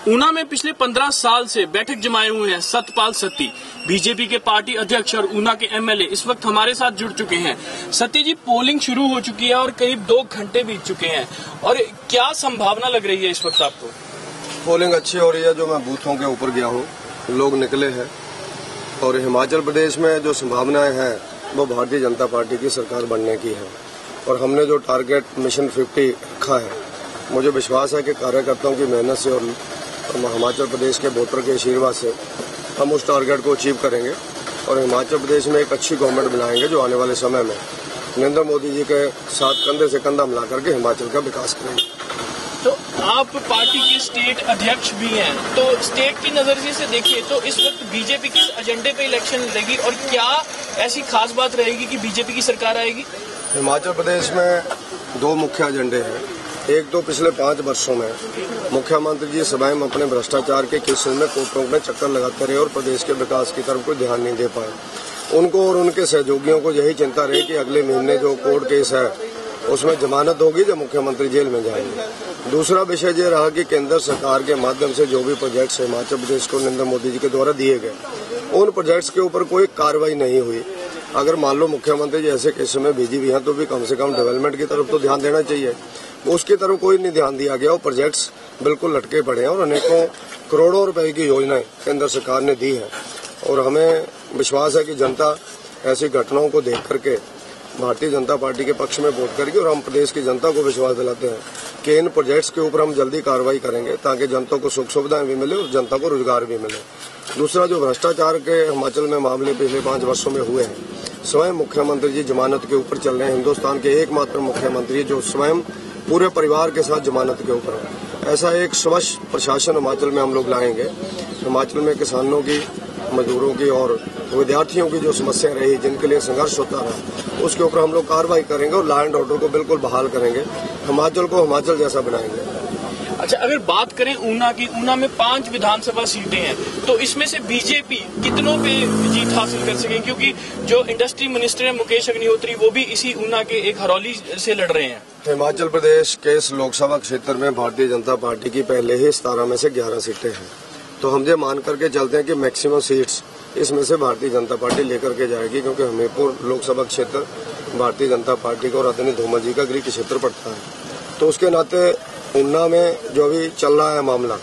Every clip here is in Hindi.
ऊना में पिछले 15 साल से बैठक जमाए हुए हैं सतपाल सत्ती, बीजेपी के पार्टी अध्यक्ष और ऊना के एमएलए इस वक्त हमारे साथ जुड़ चुके हैं। सत्ती जी, पोलिंग शुरू हो चुकी है और करीब 2 घंटे बीत चुके हैं और क्या संभावना लग रही है इस वक्त आपको? पोलिंग अच्छी हो रही है। जो मैं बूथों के ऊपर गया हूँ, लोग निकले हैं और हिमाचल प्रदेश में जो संभावनाएं हैं वो भारतीय जनता पार्टी की सरकार बनने की है और हमने जो टारगेट मिशन 50 रखा है, मुझे विश्वास है कि कार्यकर्ताओं की मेहनत से और हिमाचल प्रदेश के वोटर के आशीर्वाद से हम उस टारगेट को अचीव करेंगे और हिमाचल प्रदेश में एक अच्छी गवर्नमेंट बनाएंगे जो आने वाले समय में नरेंद्र मोदी जी के साथ कंधे से कंधा मिला करके हिमाचल का विकास करेंगे। तो आप पार्टी के स्टेट अध्यक्ष भी हैं, तो स्टेट की नजरिए से देखिए तो इस वक्त बीजेपी के एजेंडे पे इलेक्शन लड़ेगी और क्या ऐसी खास बात रहेगी कि बीजेपी की सरकार आएगी? हिमाचल प्रदेश में 2 मुख्य एजेंडे हैं। एक तो पिछले 5 वर्षों में मुख्यमंत्री जी स्वयं अपने भ्रष्टाचार के केसों में कोर्टों में चक्कर लगाते रहे और प्रदेश के विकास की तरफ कोई ध्यान नहीं दे पाए। उनको और उनके सहयोगियों को यही चिंता रही कि अगले महीने जो कोर्ट केस है उसमें जमानत होगी जब मुख्यमंत्री जेल में जाएंगे। दूसरा विषय ये रहा कि केंद्र सरकार के माध्यम से जो भी प्रोजेक्ट्स हिमाचल प्रदेश को नरेंद्र मोदी जी के द्वारा दिए गए, उन प्रोजेक्ट्स के ऊपर कोई कार्रवाई नहीं हुई। अगर मान लो मुख्यमंत्री जी ऐसे केसों में बिजी भी हैं तो भी कम से कम डेवलपमेंट की तरफ तो ध्यान देना चाहिए। उसकी तरफ कोई नहीं ध्यान दिया गया। वो प्रोजेक्ट्स बिल्कुल लटके पड़े हैं और अनेकों करोड़ों रुपए की योजनाएं केंद्र सरकार ने दी है और हमें विश्वास है कि जनता ऐसी घटनाओं को देख करके भारतीय जनता पार्टी के पक्ष में वोट करेगी और हम प्रदेश की जनता को विश्वास दिलाते हैं कि इन प्रोजेक्ट्स के ऊपर हम जल्दी कार्रवाई करेंगे ताकि जनता को सुख सुविधाएं भी मिले और जनता को रोजगार भी मिले। दूसरा, जो भ्रष्टाचार के हिमाचल में मामले पिछले 5 वर्षों में हुए हैं, स्वयं मुख्यमंत्री जी जमानत के ऊपर चल रहे हैं। हिंदुस्तान के एकमात्र मुख्यमंत्री जो स्वयं पूरे परिवार के साथ जमानत के ऊपर है। ऐसा एक स्वच्छ प्रशासन हिमाचल में हम लोग लाएंगे। हिमाचल में किसानों की, मजदूरों की और विद्यार्थियों की जो समस्याएं रही, जिनके लिए संघर्ष होता रहा, उसके ऊपर हम लोग कार्रवाई करेंगे और लॉ एंड ऑर्डर को बिल्कुल बहाल करेंगे। हिमाचल को हिमाचल जैसा बनाएंगे। अच्छा, अगर बात करें ऊना की, ऊना में 5 विधानसभा सीटें हैं, तो इसमें से बीजेपी कितनों पे जीत हासिल कर सकेगी? क्योंकि जो इंडस्ट्री मिनिस्टर है मुकेश अग्निहोत्री, वो भी इसी ऊना के एक हरौली से लड़ रहे हैं। हिमाचल प्रदेश के इस लोकसभा क्षेत्र में भारतीय जनता पार्टी की पहले ही 17 में से 11 सीटें हैं, तो हम ये मान करके चलते हैं कि मैक्सिमम सीट्स इसमें से भारतीय जनता पार्टी लेकर के जाएगी, क्योंकि हमीरपुर लोकसभा क्षेत्र भारतीय जनता पार्टी का और आदरणीय धूमल जी का गृह क्षेत्र पड़ता है। तो उसके नाते ऊना में जो भी चल रहा है मामला,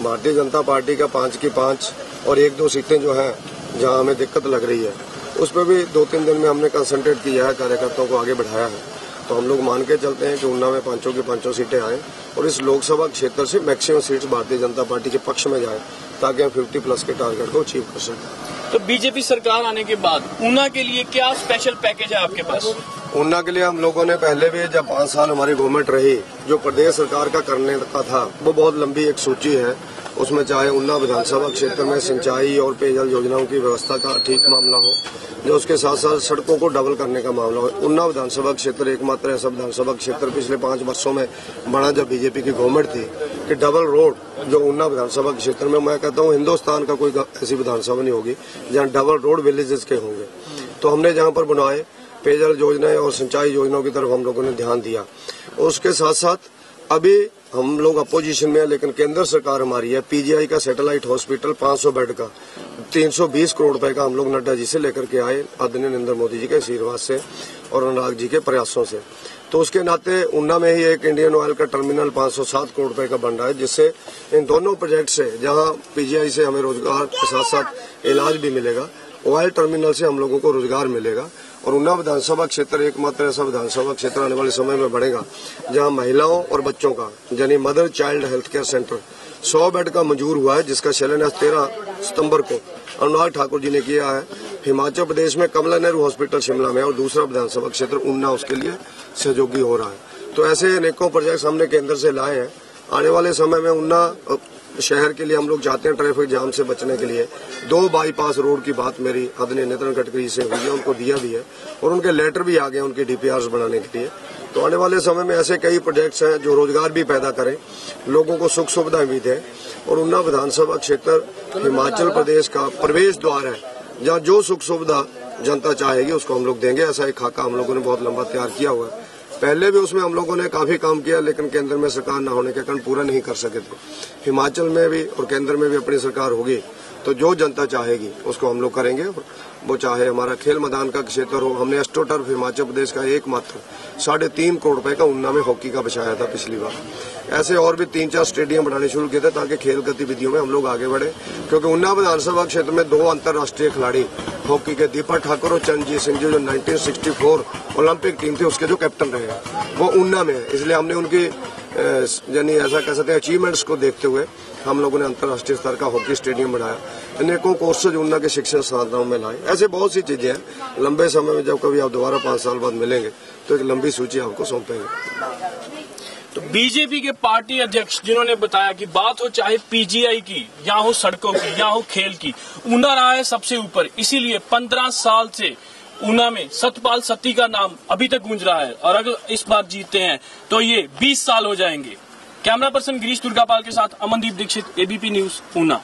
भारतीय जनता पार्टी का 5 की 5 और 1-2 सीटें जो हैं जहां हमें दिक्कत लग रही है, उस पर भी 2-3 दिन में हमने कंसंट्रेट किया है, कार्यकर्ताओं को आगे बढ़ाया है। तो हम लोग मान के चलते हैं कि ऊना में 5 की 5 सीटें आए और इस लोकसभा क्षेत्र से maximum seats Bharatiya Janata party के पक्ष में जाए ताकि हम 50+ के टारगेट को अचीव कर सकें। तो बीजेपी सरकार आने के बाद ऊना के लिए क्या स्पेशल पैकेज है आपके पास? ऊना के लिए हम लोगों ने पहले भी, जब 5 साल हमारी गवर्नमेंट रही, जो प्रदेश सरकार का करने का था वो बहुत लंबी एक सूची है। उसमें चाहे ऊना विधानसभा क्षेत्र में सिंचाई और पेयजल योजनाओं की व्यवस्था का ठीक मामला हो, जो उसके साथ साथ सड़कों को डबल करने का मामला हो। ऊना विधानसभा क्षेत्र एकमात्र ऐसा विधानसभा क्षेत्र पिछले 5 वर्षों में बना जब बीजेपी की गवर्नमेंट थी कि डबल रोड जो ऊना विधानसभा क्षेत्र में, मैं कहता हूँ हिंदुस्तान का कोई ऐसी विधानसभा नहीं होगी जहाँ डबल रोड विलेजेस के होंगे। तो हमने जहाँ पर बनाए पेयजल योजनाएं और सिंचाई योजनाओं की तरफ हम लोगों ने ध्यान दिया। उसके साथ साथ अभी हम लोग अपोजिशन में है, लेकिन केंद्र सरकार हमारी है। पीजीआई का सैटेलाइट हॉस्पिटल 500 बेड का 320 करोड़ रुपए का हम लोग नड्डा जी से लेकर के आए, आदरणीय नरेंद्र मोदी जी के आशीर्वाद से और अनुराग जी के प्रयासों से। तो उसके नाते ऊना में ही एक इंडियन ऑयल का टर्मिनल 507 करोड़ रुपए का बन रहा है, जिससे इन दोनों प्रोजेक्ट से, जहां पीजीआई से हमें रोजगार के साथ साथ इलाज भी मिलेगा, ऑयल टर्मिनल से हम लोगों को रोजगार मिलेगा। और ऊना विधानसभा क्षेत्र एकमात्र ऐसा विधानसभा क्षेत्र आने वाले समय में बढ़ेगा जहां महिलाओं और बच्चों का, यानी mother child health care centre 100 bed का मंजूर हुआ है, जिसका शिलान्यास 13 सितंबर को अनुराग ठाकुर जी ने किया है। हिमाचल प्रदेश में कमला नेहरू हॉस्पिटल शिमला में और दूसरा विधानसभा क्षेत्र ऊना उसके लिए सहयोगी हो रहा है। तो ऐसे अनेकों प्रोजेक्ट हमने केंद्र से लाए हैं। आने वाले समय में ऊना शहर के लिए हम लोग चाहते हैं ट्रैफिक जाम से बचने के लिए 2 बाईपास रोड की बात मेरी आदरणीय नितिन गडकरी से हुई है, उनको दिया भी है और उनके लेटर भी आ गए उनकी डीपीआर बनाने के लिए। तो आने वाले समय में ऐसे कई प्रोजेक्ट्स हैं जो रोजगार भी पैदा करें, लोगों को सुख सुविधाएं भी दें। और ऊना विधानसभा क्षेत्र हिमाचल प्रदेश का प्रवेश द्वार है, जहाँ जो सुख सुविधा जनता चाहेगी उसको हम लोग देंगे। ऐसा एक खाका हम लोगों ने बहुत लंबा तैयार किया हुआ है। पहले भी उसमें हम लोगों ने काफी काम किया, लेकिन केंद्र में सरकार न होने के कारण पूरा नहीं कर सके थे। हिमाचल में भी और केंद्र में भी अपनी सरकार होगी तो जो जनता चाहेगी उसको हम लोग करेंगे। वो चाहे हमारा खेल मैदान का क्षेत्र हो, हमने एस्ट्रोटर्फ हिमाचल प्रदेश का एकमात्र 3.5 करोड़ रुपए का ऊना में हॉकी का बिछाया था पिछली बार। ऐसे और भी 3-4 स्टेडियम बनाने शुरू किए थे ताकि खेल गतिविधियों में हम लोग आगे बढ़े, क्योंकि ऊना विधानसभा क्षेत्र में 2 अंतर्राष्ट्रीय खिलाड़ी हॉकी के दीपक ठाकुर और चरणजीत सिंह जी जो 1964 ओलंपिक टीम थी उसके जो कैप्टन रहे हैं वो ऊना में है। इसलिए हमने उनकी यानी ऐसा कह सकते हैं अचीवमेंट्स को देखते हुए हम लोगों ने अंतर्राष्ट्रीय स्तर का हॉकी स्टेडियम बनाया, अनेकों कोर्सेज ऊना के शिक्षण संस्थानों में लाए। ऐसे बहुत सी चीजें हैं। लंबे समय में जब कभी आप दोबारा 5 साल बाद मिलेंगे तो एक लंबी सूची आपको सौंपेंगे। तो बीजेपी के पार्टी अध्यक्ष जिन्होंने बताया कि बात हो चाहे पीजीआई की, या हो सड़कों की, या हो खेल की, ऊना रहा है सबसे ऊपर। इसीलिए 15 साल से ऊना में सतपाल सत्ती का नाम अभी तक गूंज रहा है और अगर इस बार जीतते हैं तो ये 20 साल हो जाएंगे। कैमरा पर्सन गिरीश दुर्गापाल के साथ अमनदीप दीक्षित, एबीपी न्यूज, ऊना।